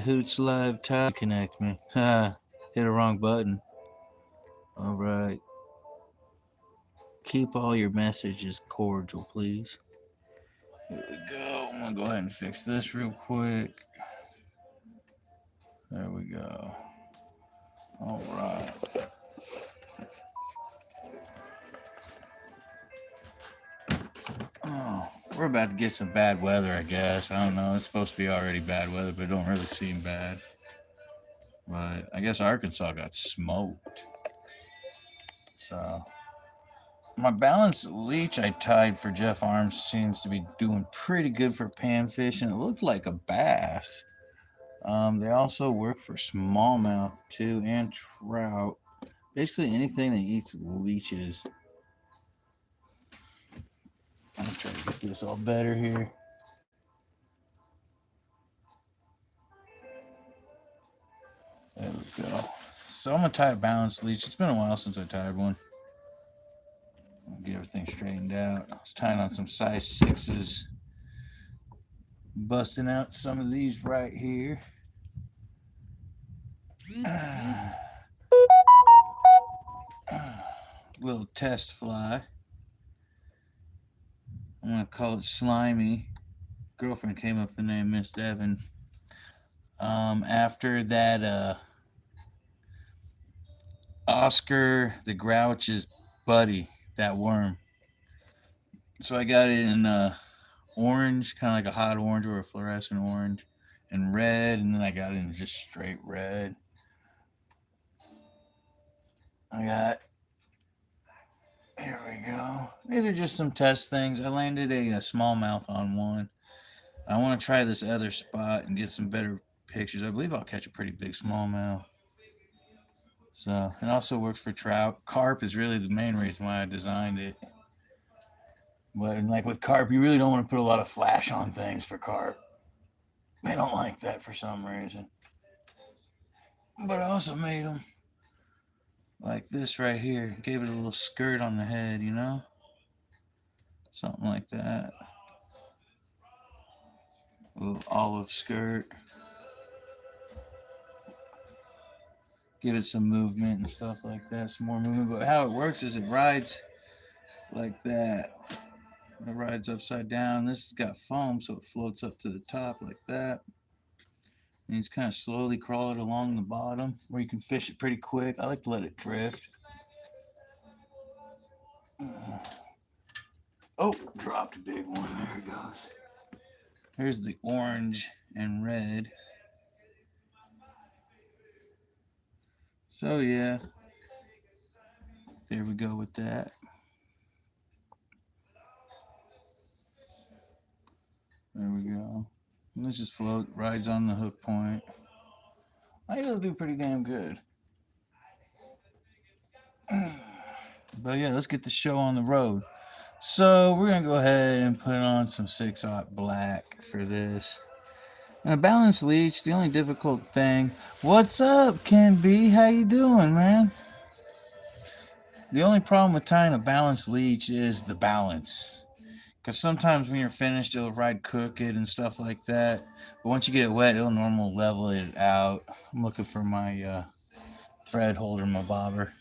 Hoot's live tie connect me. Ha, hit a wrong button. Alright. Keep all your messages cordial, please. Here we go. I'm gonna go ahead and fix this real quick. There we go. Alright. Oh, we're about to get some bad weather, I guess. I don't know. It's supposed to be already bad weather, but it don't really seem bad. But I guess Arkansas got smoked. So my balanced leech I tied for Jeff Arms seems to be doing pretty good for panfish, and it looked like a bass. They also work for smallmouth too and trout. Basically anything that eats leeches. I'm gonna try to get this all better here. There we go. So I'm gonna tie a balanced leech. It's been a while since I tied one. I'll get everything straightened out. I was tying on some size 6s. Busting out some of these right here. Little test fly. I'm gonna call it Slimy. Girlfriend came up with the name Miss Devon. After that, Oscar the Grouch's buddy, that worm. So I got it in orange, kind of like a hot orange or a fluorescent orange, and red, and then I got it in just straight red. I got, here we go. These are just some test things. I landed a smallmouth on one. I want to try this other spot and get some better pictures. I believe I'll catch a pretty big smallmouth. So it also works for trout. Carp is really the main reason why I designed it. But like with carp, you really don't want to put a lot of flash on things for carp. They don't like that for some reason. But I also made them like this right here. Gave it a little skirt on the head, you know? Something like that. A little olive skirt. Give it some movement and stuff like that. Some more movement. But how it works is it rides like that. It rides upside down. This has got foam, so it floats up to the top like that. And you just kind of slowly crawl it along the bottom where you can fish it pretty quick. I like to let it drift. Oh, dropped a big one. There it goes. Here's the orange and red. So yeah, there we go with that. There we go. And this just float, rides on the hook point. I think it'll do pretty damn good. But yeah, let's get the show on the road. So we're gonna go ahead and put on some 6/0 black for this. And a balanced leech, the only difficult thing. What's up, Ken B? How you doing, man? The only problem with tying a balanced leech is the balance. Because sometimes when you're finished, it'll ride crooked and stuff like that. But once you get it wet, it'll normal level it out. I'm looking for my thread holder, my bobber.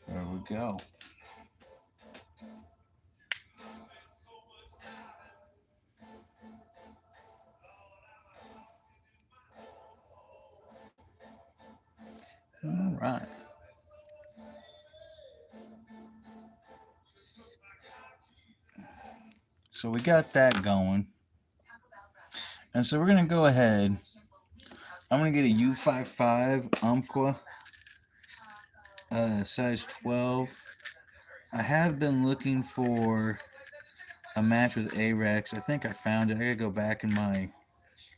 There we go. All right. So we got that going. And so we're going to go ahead. I'm going to get a U55 Umpqua, size 12. I have been looking for a match with Arex. I think I found it. I got to go back in my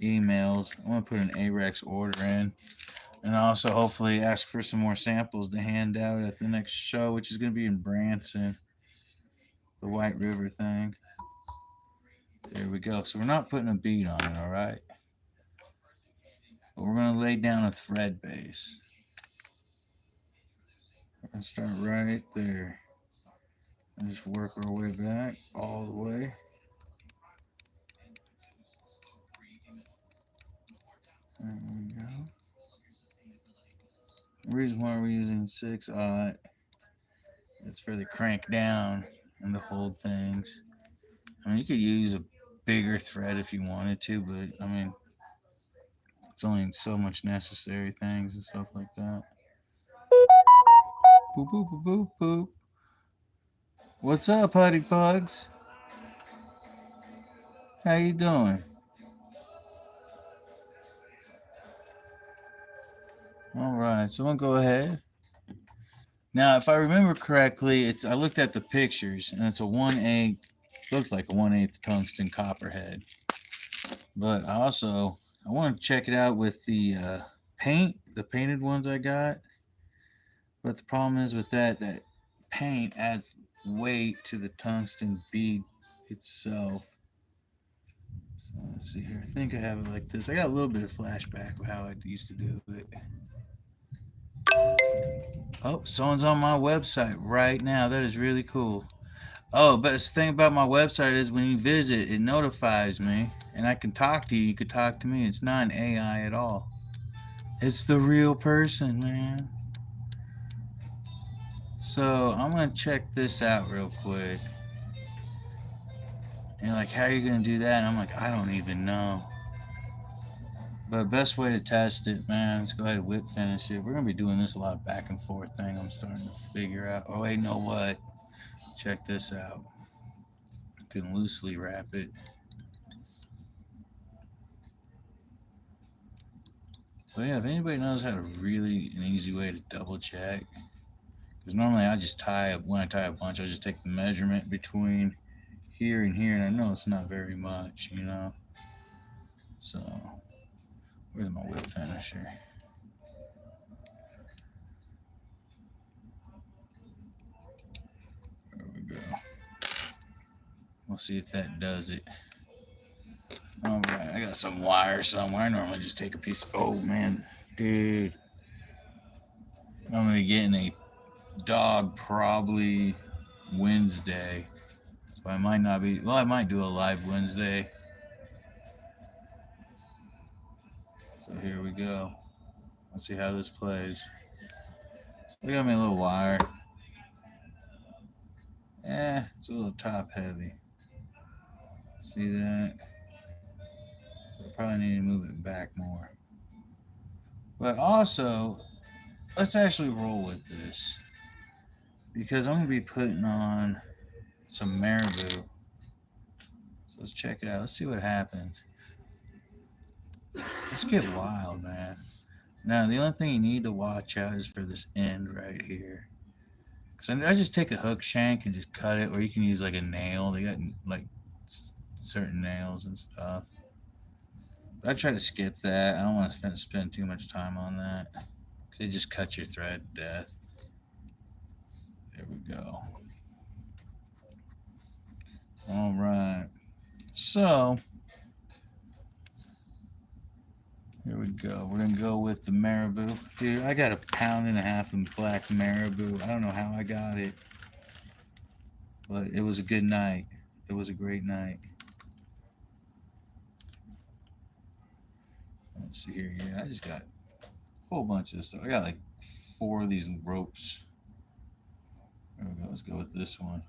emails. I'm going to put an Arex order in. And also hopefully ask for some more samples to hand out at the next show, which is going to be in Branson. The White River thing. There we go. So we're not putting a bead on it, all right? But we're going to lay down a thread base. We're going to start right there. And just work our way back all the way. There we go. The reason why we're using 6/0 is for the crank down and the hold things. I mean, you could use a bigger thread if you wanted to, but I mean, it's only so much necessary things and stuff like that. Boop boop boop boop boop. What's up, Putty Pugs? How you doing? All right, so I'm gonna go ahead. Now, if I remember correctly, it's I looked at the pictures and it's a 1/8. Looks like a 1/8 tungsten copperhead. But I want to check it out with the the painted ones I got. But the problem is with that paint adds weight to the tungsten bead itself. So let's see here. I think I have it like this. I got a little bit of flashback of how I used to do it. Oh, someone's on my website right now. That is really cool. Oh, but the thing about my website is when you visit, it notifies me, and I can talk to you. You could talk to me. It's not an AI at all. It's the real person, man. So I'm gonna check this out real quick. And like, how are you gonna do that? And I'm like, I don't even know. But best way to test it, man, let's go ahead and whip finish it. We're gonna be doing this a lot of back and forth thing. I'm starting to figure out. Oh wait, know what? Check this out. You can loosely wrap it. So yeah, if anybody knows how to really an easy way to double check, because normally I just tie up when I tie a bunch, I just take the measurement between here and here, and I know it's not very much, you know. So where's my whip finisher? There we go. We'll see if that does it. All right, I got some wire somewhere. I normally just take a piece. Oh man, dude, I'm gonna be getting a dog probably Wednesday. So I might not be. Well, I might do a live Wednesday. So here we go. Let's see how this plays. So I got me a little wire. It's a little top heavy. See that? I probably need to move it back more. But also, let's actually roll with this because I'm gonna be putting on some marabou. So let's check it out. Let's see what happens. Let's get wild, man. Now, the only thing you need to watch out is for this end right here. Because I just take a hook shank and just cut it, or you can use like a nail. They got like certain nails and stuff. But I try to skip that. I don't want to spend too much time on that. Because it just cuts your thread to death. There we go. All right. So, here we go. We're going to go with the marabou. Dude, I got 1.5 pounds of black marabou. I don't know how I got it. But it was a good night. It was a great night. Let's see here. Yeah, I just got a whole bunch of stuff. I got like 4 of these ropes. There we go. Let's go with this one.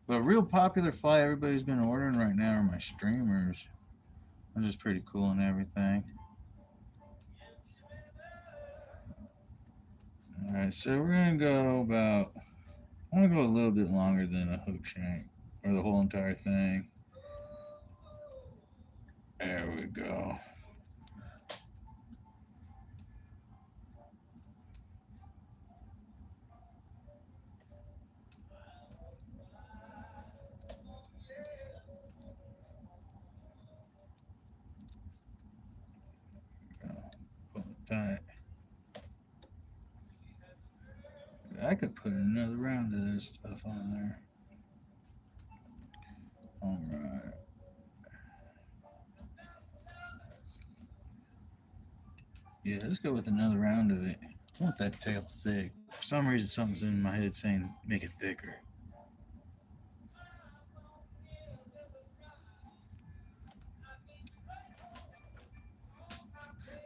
But a real popular fly everybody's been ordering right now are my streamers. They're just pretty cool and everything. Alright, so we're gonna go about I'm gonna go a little bit longer than a hook shank. Or the whole entire thing. There we go. Pull it tight. I could put another round of this stuff on there. Alright. Yeah, let's go with another round of it. I want that tail thick. For some reason, something's in my head saying make it thicker.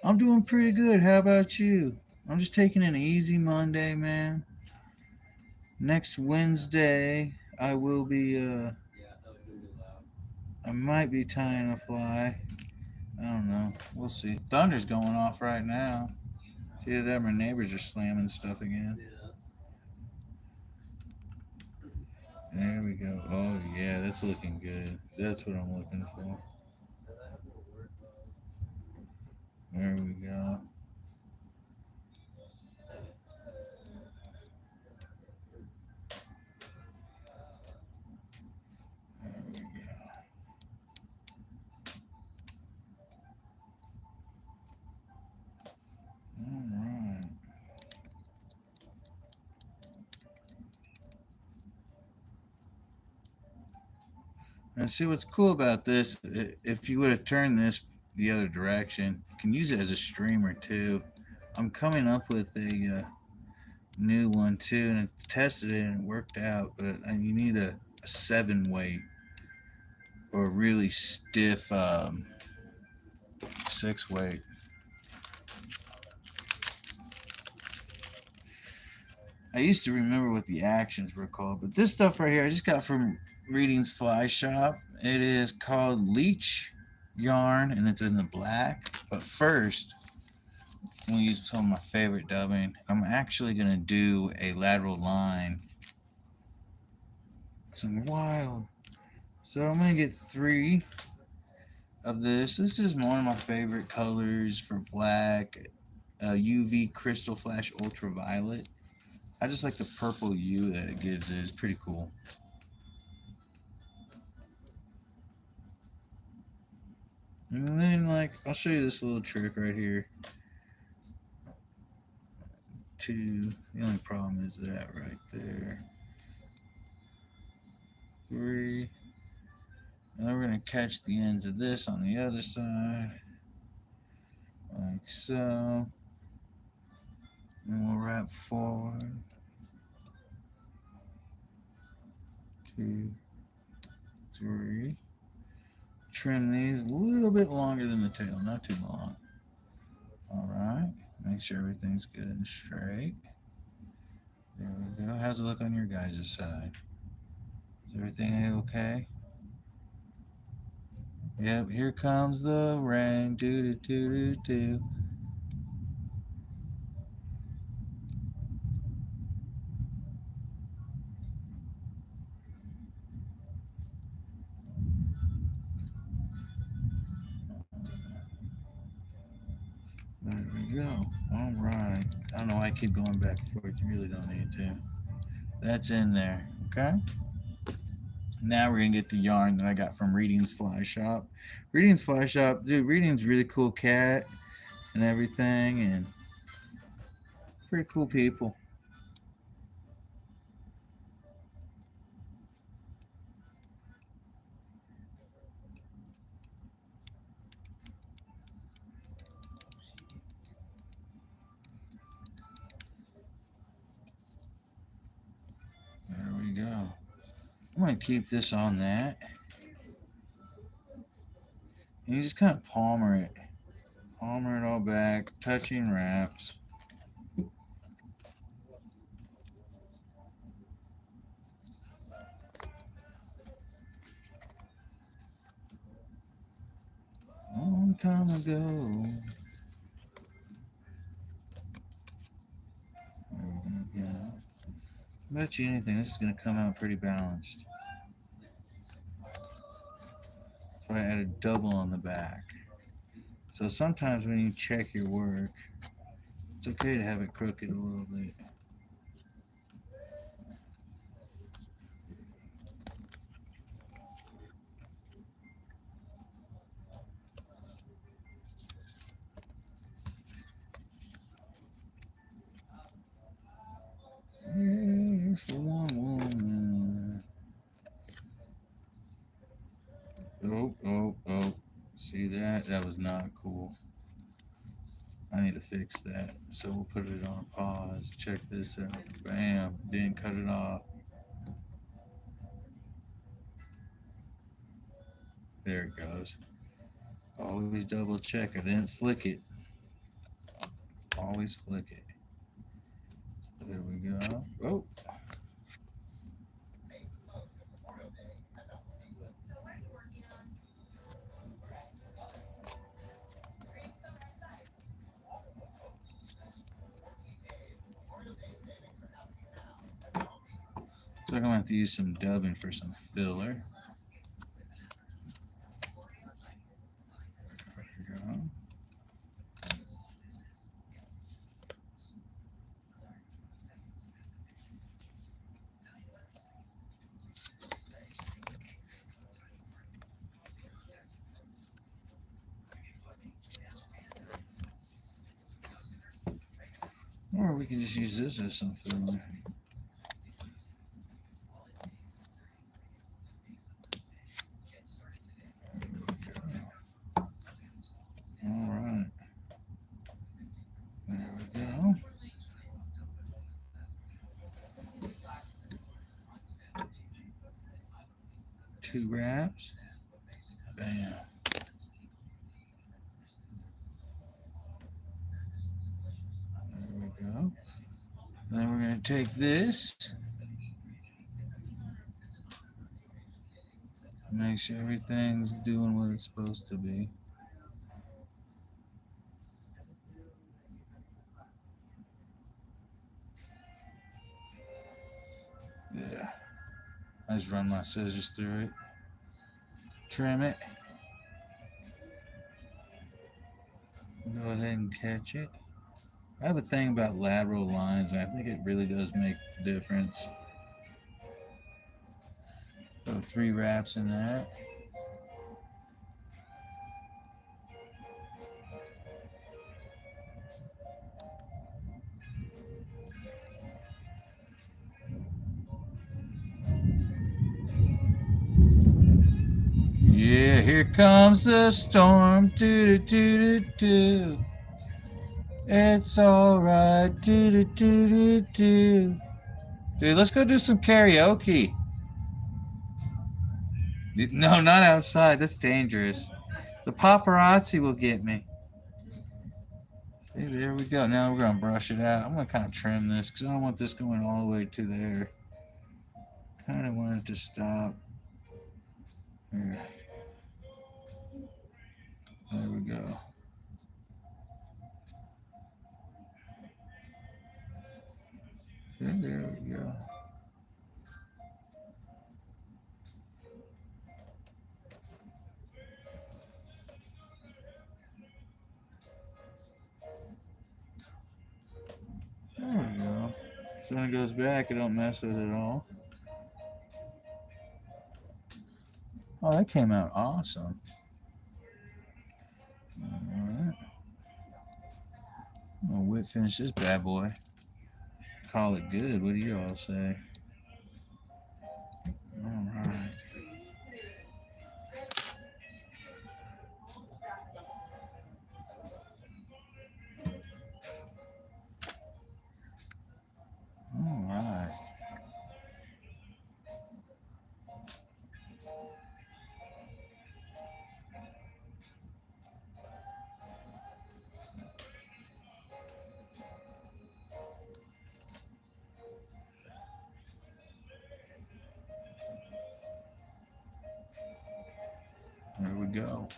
I'm doing pretty good. How about you? I'm just taking an easy Monday, man. Next Wednesday, I will be, I might be tying a fly. I don't know. We'll see. Thunder's going off right now. See that? My neighbors are slamming stuff again. There we go. Oh, yeah, that's looking good. That's what I'm looking for. There we go. There we go. All right. And see what's cool about this, if you would have turned this the other direction, you can use it as a streamer too. I'm coming up with a new one too, and I tested it and it worked out, but you need a 7 weight or a really stiff 6 weight. I used to remember what the actions were called, but this stuff right here I just got from Reading's Fly Shop. It is called Leech yarn, and it's in the black. But first, I'm gonna use some of my favorite dubbing. I'm actually gonna do a lateral line. Some wild. So I'm gonna get 3 of this. This is one of my favorite colors for black. UV Crystal Flash Ultraviolet. I just like the purple hue that it gives it. It's pretty cool. And then, like, I'll show you this little trick right here. 2. The only problem is that right there. 3. And then we're going to catch the ends of this on the other side. Like so. And we'll wrap forward. 2, 3. Trim these a little bit longer than the tail, not too long. Alright. Make sure everything's good and straight. There we go. How's it look on your guys' side? Is everything okay? Yep, here comes the rain. Do do do do do. There we go. All right. I don't know why I keep going back and forth. You really don't need to. That's in there. Okay. Now we're gonna get the yarn that I got from Reading's Fly Shop. Reading's Fly Shop, dude. Reading's really cool cat and everything, and pretty cool people. There we go. I'm gonna keep this on that, and you just kind of palmer it all back, touching wraps. A long time ago. There we go. Bet you anything, this is gonna come out pretty balanced. So I added double on the back. So sometimes when you check your work, it's okay to have it crooked a little bit. Here's for one woman. Oh, oh, oh. See that? That was not cool. I need to fix that. So we'll put it on pause. Check this out. Bam. Didn't cut it off. There it goes. Always double check. I didn't flick it. Always flick it. There we go. Oh. So I'm going to have to use some dubbing for some filler. There we go. Or we can just use this as some filler. Alright. There we go. Two wraps. Bam. There we go. And then we're going to take this. Make sure everything's doing what it's supposed to be. Yeah. I just run my scissors through it. Trim it. Go ahead and catch it. I have a thing about lateral lines, and I think it really does make a difference. So 3 wraps in that. Yeah, here comes the storm. Doo doo doo doo. It's alright. Doo doo doo doo doo. Dude, let's go do some karaoke. No, not outside. That's dangerous. The paparazzi will get me. See, there we go. Now we're going to brush it out. I'm going to kind of trim this because I don't want this going all the way to there. Kind of want it to stop. Here. There we go. There we go. There we go. So when it goes back, it don't mess with it at all. Oh, that came out awesome. Alright. I'm gonna whip finish this bad boy. Call it good. What do you all say? Alright. Alright. There we go.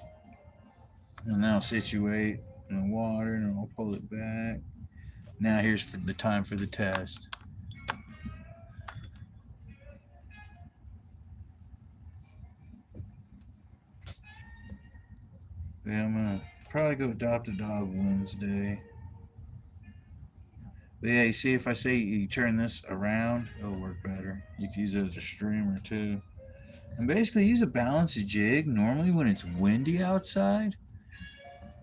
And now situate in the water, and I'll pull it back. Now here's for the time for the test. Yeah, I'm gonna probably go adopt a dog Wednesday. But yeah, you see, if I say you turn this around, it'll work better. You can use it as a streamer too. And basically use a balanced jig normally when it's windy outside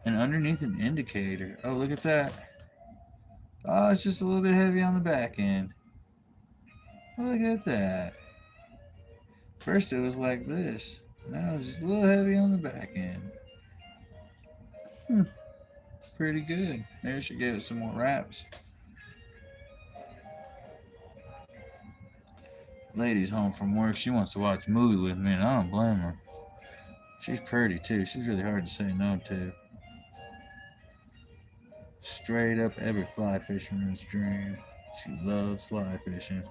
and underneath an indicator. Oh, look at that. Oh, it's just a little bit heavy on the back end. Look at that. First it was like this. Now it's just a little heavy on the back end. pretty good. Maybe I should give it some more wraps. Lady's home from work. She wants to watch a movie with me, and I don't blame her. She's pretty too. She's really hard to say no to. Straight up every fly fisherman's dream. She loves fly fishing.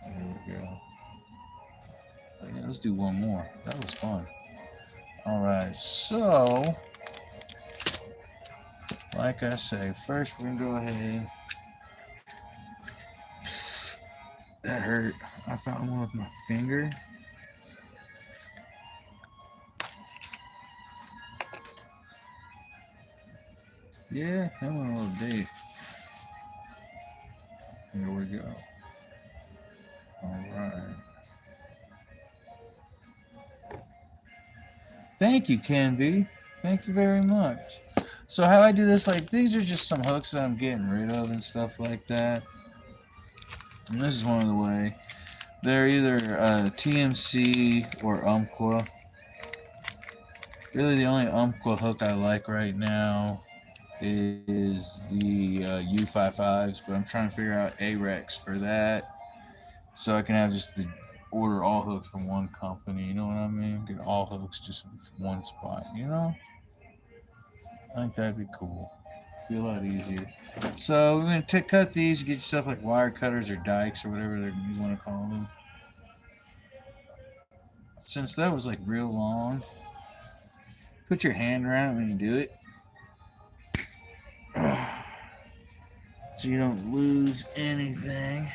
There we go. Yeah, let's do one more. That was fun. All right, so like I say, first we're gonna go ahead. That hurt. I found one with my finger. Yeah, that went a little deep. Here we go. All right. Thank you, Ken B. Thank you very much. So how I do this, like these are just some hooks that I'm getting rid of and stuff like that. And this is one of the way. They're either TMC or Umpqua. Really, the only Umpqua hook I like right now is the U55s, but I'm trying to figure out A-Rex for that, so I can have just the order all hooks from one company. You know what I mean? Get all hooks just from one spot. You know? I think that'd be cool. Be a lot easier. So we're gonna cut these. Get yourself like wire cutters or dikes or whatever you want to call them. Since that was like real long, put your hand around it when you do it, so you don't lose anything.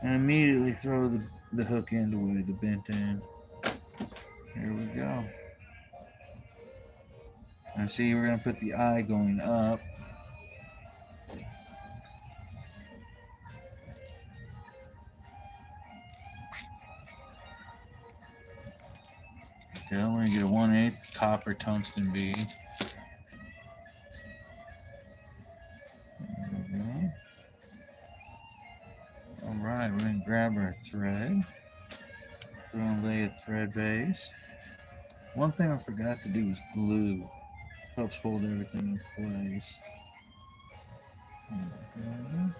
And immediately throw the hook end away, the bent end. Here we go. And see, we're going to put the eye going up. Okay, I'm going to get a 1/8 copper tungsten bead. There we go. Alright, we're going to grab our thread. We're going to lay a thread base. One thing I forgot to do was glue. Helps hold everything in place. Okay.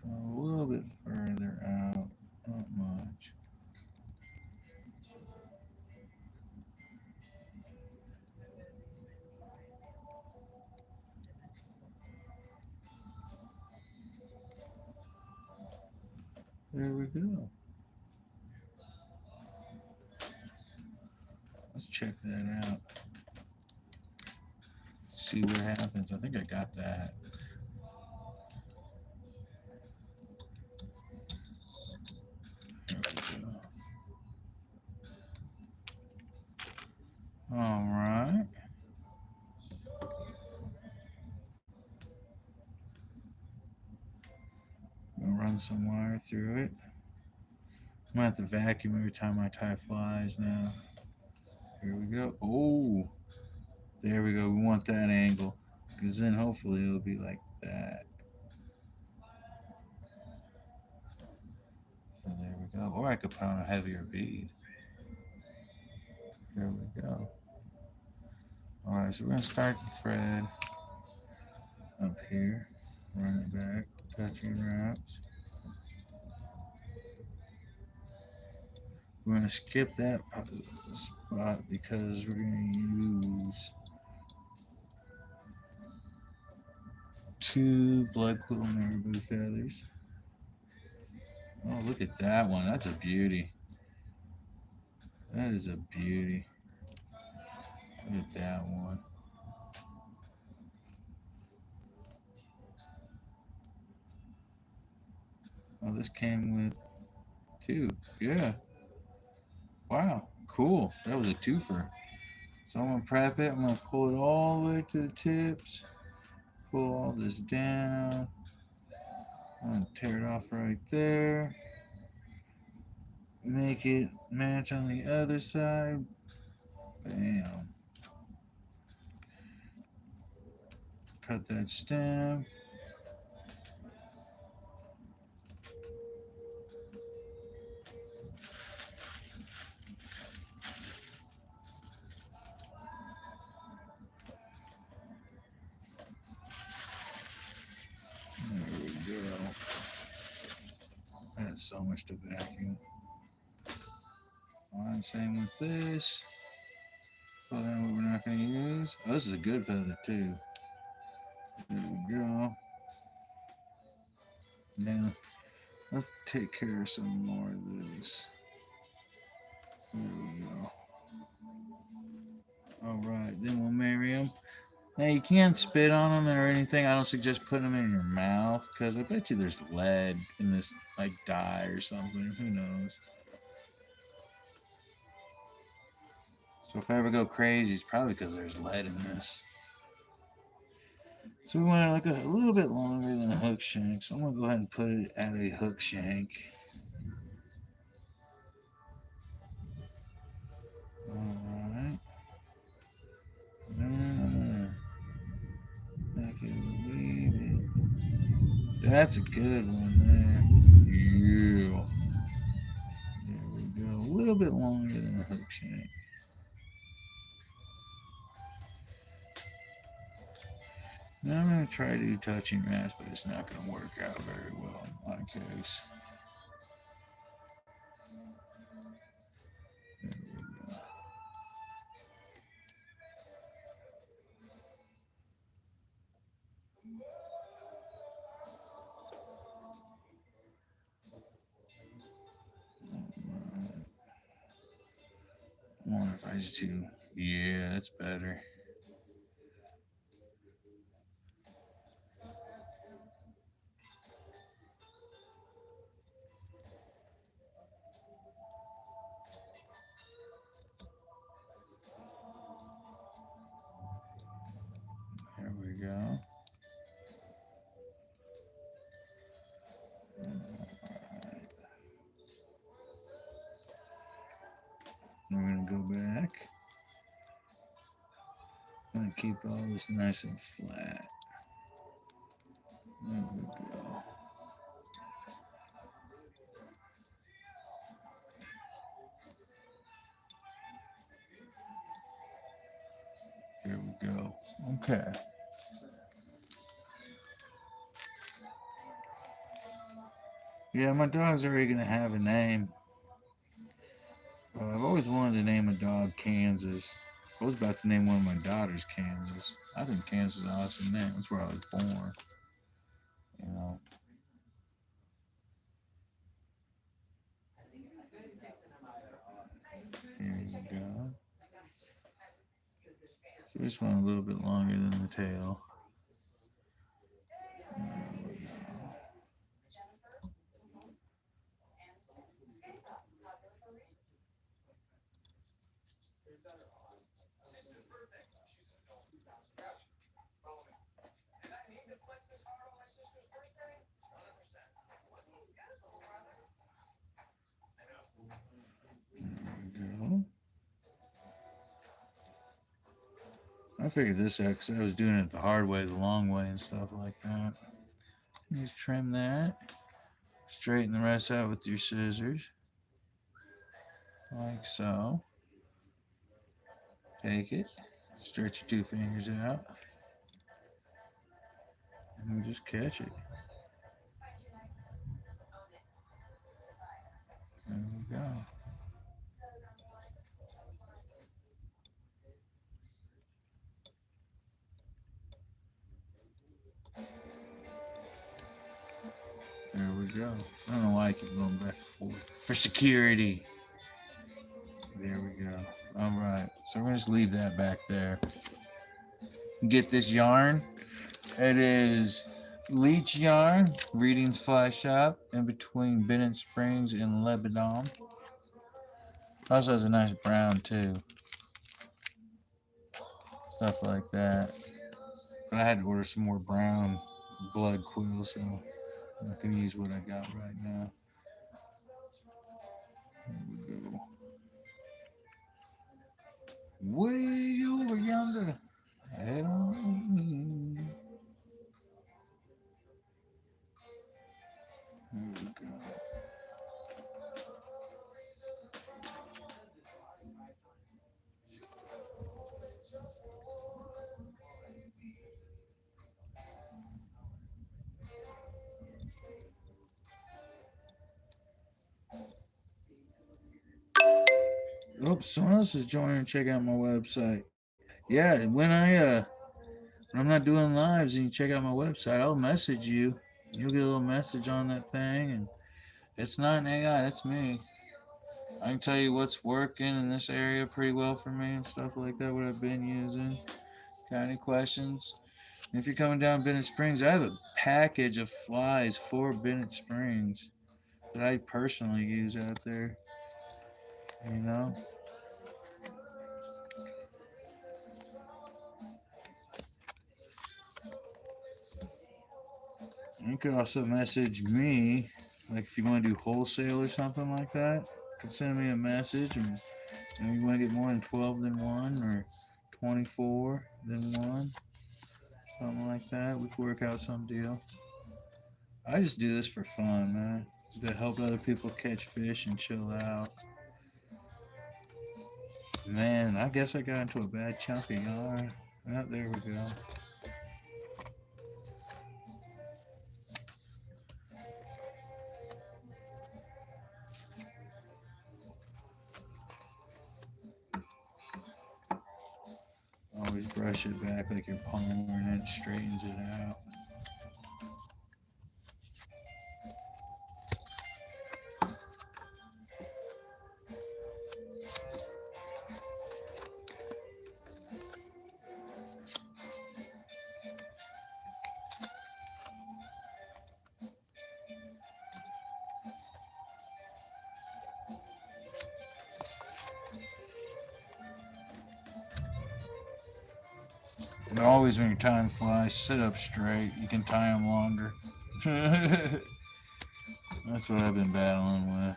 A little bit further out, not much. There we go. Let's check that out. See what happens. I think I got that. All right. I'm gonna run some wire through it. I'm gonna have to vacuum every time I tie flies now. Here we go. Oh, there we go. We want that angle, because then hopefully it'll be like that. So there we go. Or I could put on a heavier bead. Here we go. All right, so we're gonna start the thread up here, run it back, touching wraps. We're gonna skip that spot because we're gonna use 2 blood quill marabou feathers. Oh, look at that one. That's a beauty. That is a beauty. Look at that one. Oh, this came with 2. Yeah. Wow. Cool. That was a twofer. So I'm going to prep it. I'm going to pull it all the way to the tips. Pull all this down. I'm going to tear it off right there. Make it match on the other side. Bam. Cut that stem. There we go. That's so much to vacuum. Alright, same with this. Pull out what we're not going to use. Oh, this is a good feather too. There we go. Now, let's take care of some more of this. There we go. Alright, then we'll marry them. Now, you can't spit on them or anything. I don't suggest putting them in your mouth because I bet you there's lead in this, like dye or something. Who knows? So if I ever go crazy, it's probably because there's lead in this. So we want to look a little bit longer than a hook shank. So I'm going to go ahead and put it at a hook shank. Alright. Then I'm going to make it a wee bit. That's a good one there. Yeah. There we go. A little bit longer than a hook shank. Now I'm going to try to do touching wraps, but it's not going to work out very well in my case. There we go. I wonder if I just do. Yeah, that's better. There we go. I'm going to go back. I'm going to keep all this nice and flat. There we go. Here we go. Okay. Yeah, my dog's already going to have a name. I've always wanted to name a dog Kansas. I was about to name one of my daughters Kansas. I think Kansas is an awesome name. That's where I was born. You know. Here we go. So this one a little bit longer than the tail. I figured this out because I was doing it the hard way, the long way, and stuff like that. Just trim that. Straighten the rest out with your scissors. Like so. Take it. Stretch your two fingers out. And just catch it. There we go. There we go. I don't know why I keep going back and forth. For security. There we go. Alright. So we're going to just leave that back there. Get this yarn. It is Leech yarn. Readings Fly Shop. In between Bennett Springs and Lebanon. Also has a nice brown too. Stuff like that. But I had to order some more brown blood quills, so I'm not gonna use what I got right now. Here we go. Way over yonder. Head on. Here we go. Oops, someone else is joining and checking out my website. Yeah, when I'm not doing lives and you check out my website, I'll message you. You'll get a little message on that thing, and it's not an AI, that's me. I can tell you what's working in this area pretty well for me and stuff like that, what I've been using. Got any questions? And if you're coming down Bennett Springs, I have a package of flies for Bennett Springs that I personally use out there. You know? You could also message me, like if you want to do wholesale or something like that. You can send me a message, and you want to get more than 12 than one, or 24 than one, something like that. We can work out some deal. I just do this for fun, man. To help other people catch fish and chill out. Man, I guess I got into a bad chunk of yarn. Oh, there we go. Always brush it back like you're palming it, straightens it out. And always when you're tying flies, sit up straight. You can tie them longer. That's what I've been battling with.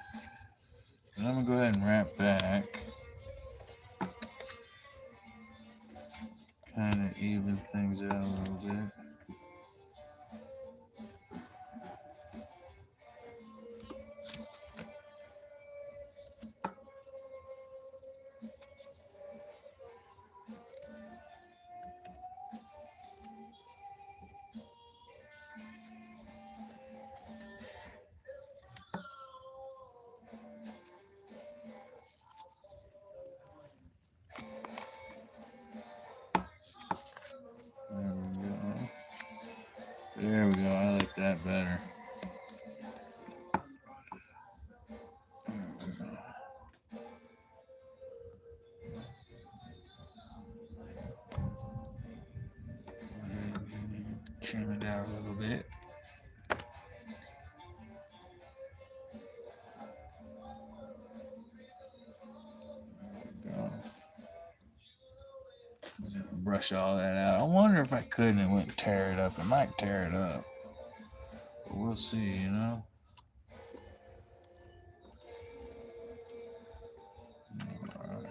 But I'm gonna go ahead and wrap back. Kind of even things out a little bit. There we go. There we go. I like that better. Trim it out a little bit. Go. Brush all that out. I wonder if I could and it wouldn't tear it up. It might tear it up. But we'll see, you know? Alright.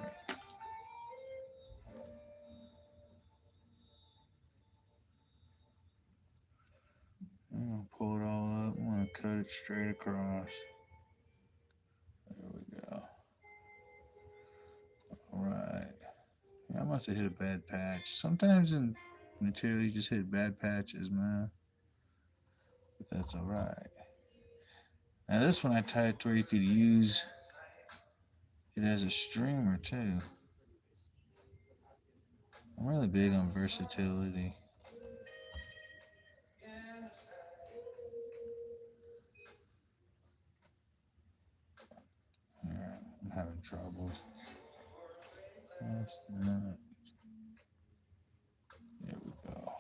I'm going to pull it all up. I'm going to cut it straight across. There we go. Alright. Yeah, I must have hit a bad patch. Sometimes in material you just hit bad patches, man. But that's alright. Now this one I tied to where you could use it as a streamer too. I'm really big on versatility. Yeah, I'm having troubles. That's not. There we go.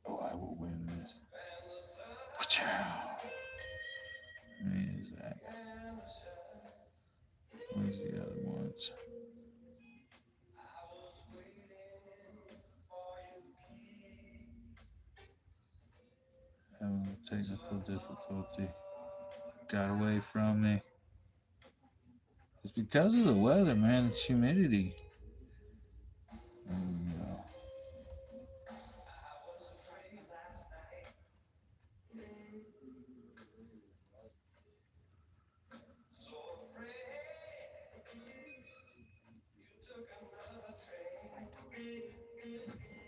Oh, I will win this. What is that? Technical difficulty. Got away from me. It's because of the weather, man. It's humidity. There we go.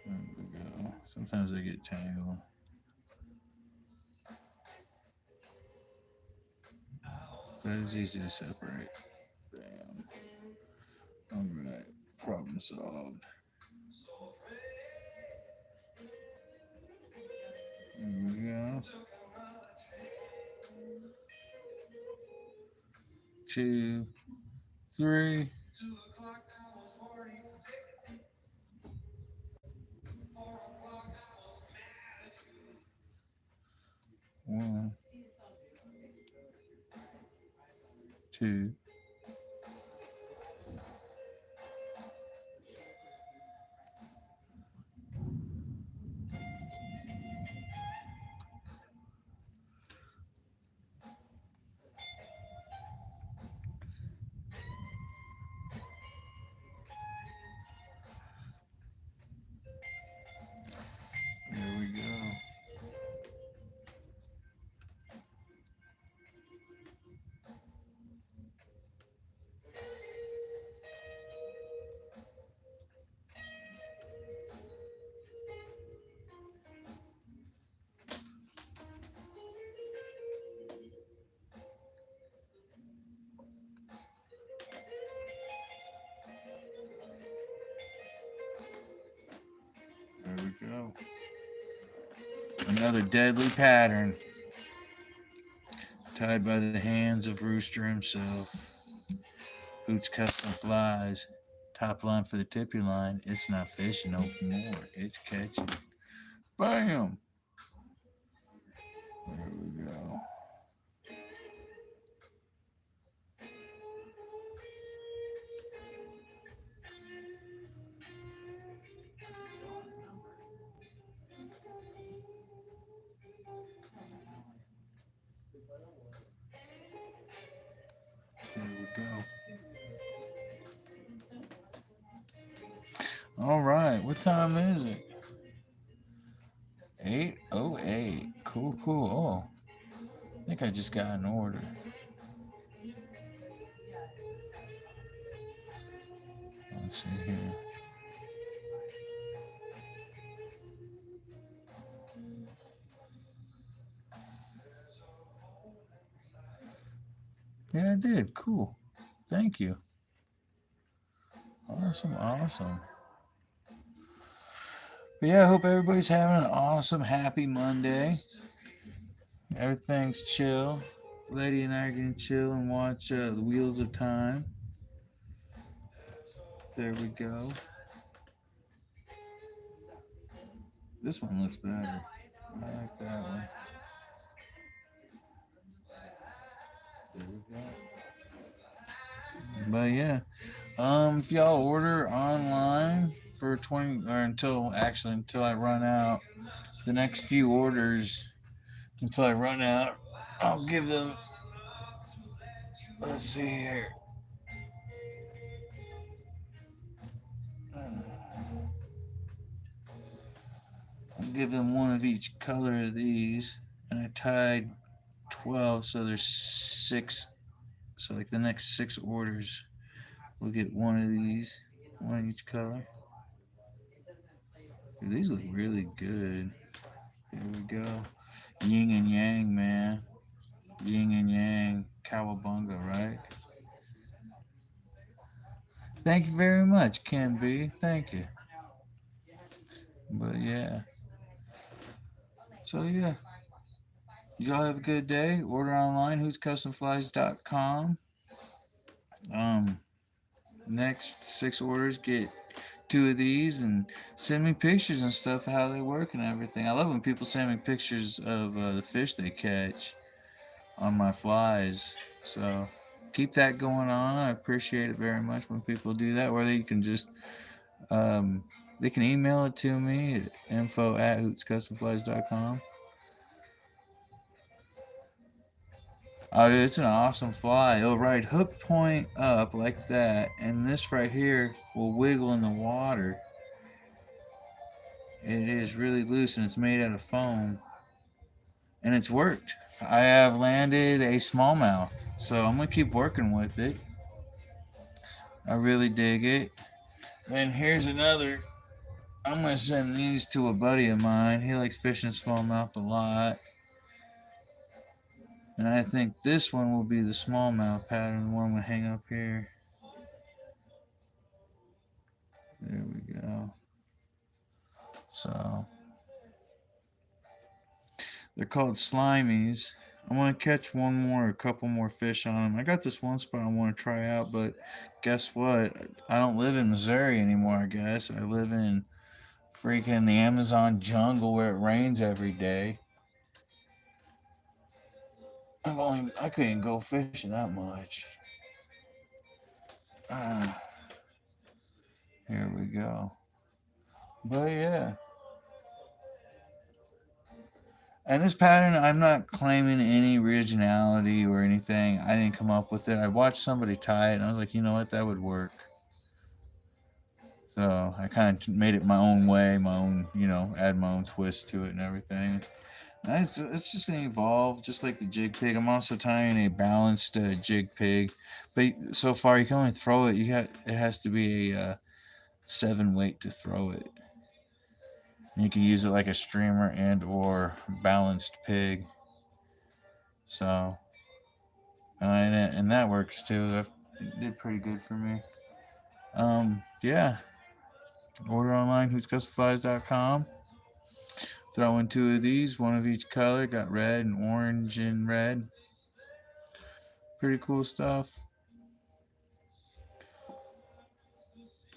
There we go. Sometimes they get tangled. But it's easy to separate. Bam. Alright. Problem solved. There we go. 2, 3. 1, 2. There we go. There we go. Another deadly pattern. Tied by the hands of Rooster himself. Hoot's Custom Flies. Top line for the tippy line. It's not fishing no more. It's catching. Bam! There we go. There we go. All right. What time is it? 8:08. Cool, cool. Oh, I think I just got an order. Let's see here. Yeah, I did. Cool. Thank you. Awesome, awesome. But yeah, I hope everybody's having an awesome, happy Monday. Everything's chill. Lady and I are going to chill and watch the Wheels of Time. There we go. This one looks better. I like that one. There we go. But yeah, if y'all order online for 20 or until I run out, the next few orders until I run out, I'll give them. Let's see here. I'll give them one of each color of these, and I tied 12, so there's 6. So like the next 6 orders, we'll get one of these, one each color. Dude, these look really good. There we go. Yin and yang, man. Yin and yang. Cowabunga, right? Thank you very much, Ken B. Thank you. But yeah. So yeah. Y'all have a good day. Order online, hootscustomflies.com. Next 6 orders, get 2 of these and send me pictures and stuff of how they work and everything. I love when people send me pictures of the fish they catch on my flies. So keep that going on. I appreciate it very much when people do that. Or they can just they can email it to me at info@hootscustomflies.com. Oh, dude, it's an awesome fly. It'll ride hook point up like that, and this right here will wiggle in the water. It is really loose and it's made out of foam, and it's worked. I have landed a smallmouth, so I'm gonna keep working with it. I really dig it. Then here's another. I'm gonna send these to a buddy of mine. He likes fishing smallmouth a lot. And I think this one will be the smallmouth pattern, the one I'm gonna hang up here. There we go. So they're called slimies. I want to catch one more, a couple more fish on them. I got this one spot I want to try out, but guess what? I don't live in Missouri anymore. I guess I live in freaking the Amazon jungle where it rains every day. I couldn't go fishing that much. Ah, here we go. But yeah. And this pattern, I'm not claiming any originality or anything. I didn't come up with it. I watched somebody tie it, and I was like, you know what, that would work. So I kind of made it my own way, my own, add my own twist to it and everything. And it's just gonna evolve, just like the jig pig. I'm also tying a balanced jig pig, but so far you can only throw it. It has to be a 7 weight to throw it. And you can use it like a streamer and or balanced pig. So and that works too. It did pretty good for me. Yeah. Order online, hootscustomize.com. Throw in two of these, one of each color. Got red and orange and red. Pretty cool stuff.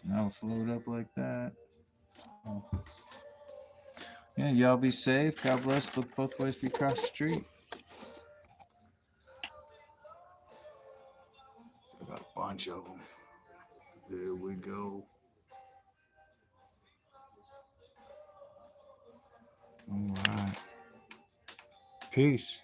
And I'll float up like that. Oh. Yeah, y'all be safe. God bless. Look both ways if you cross the street. So I got a bunch of them. There we go. All right. Peace.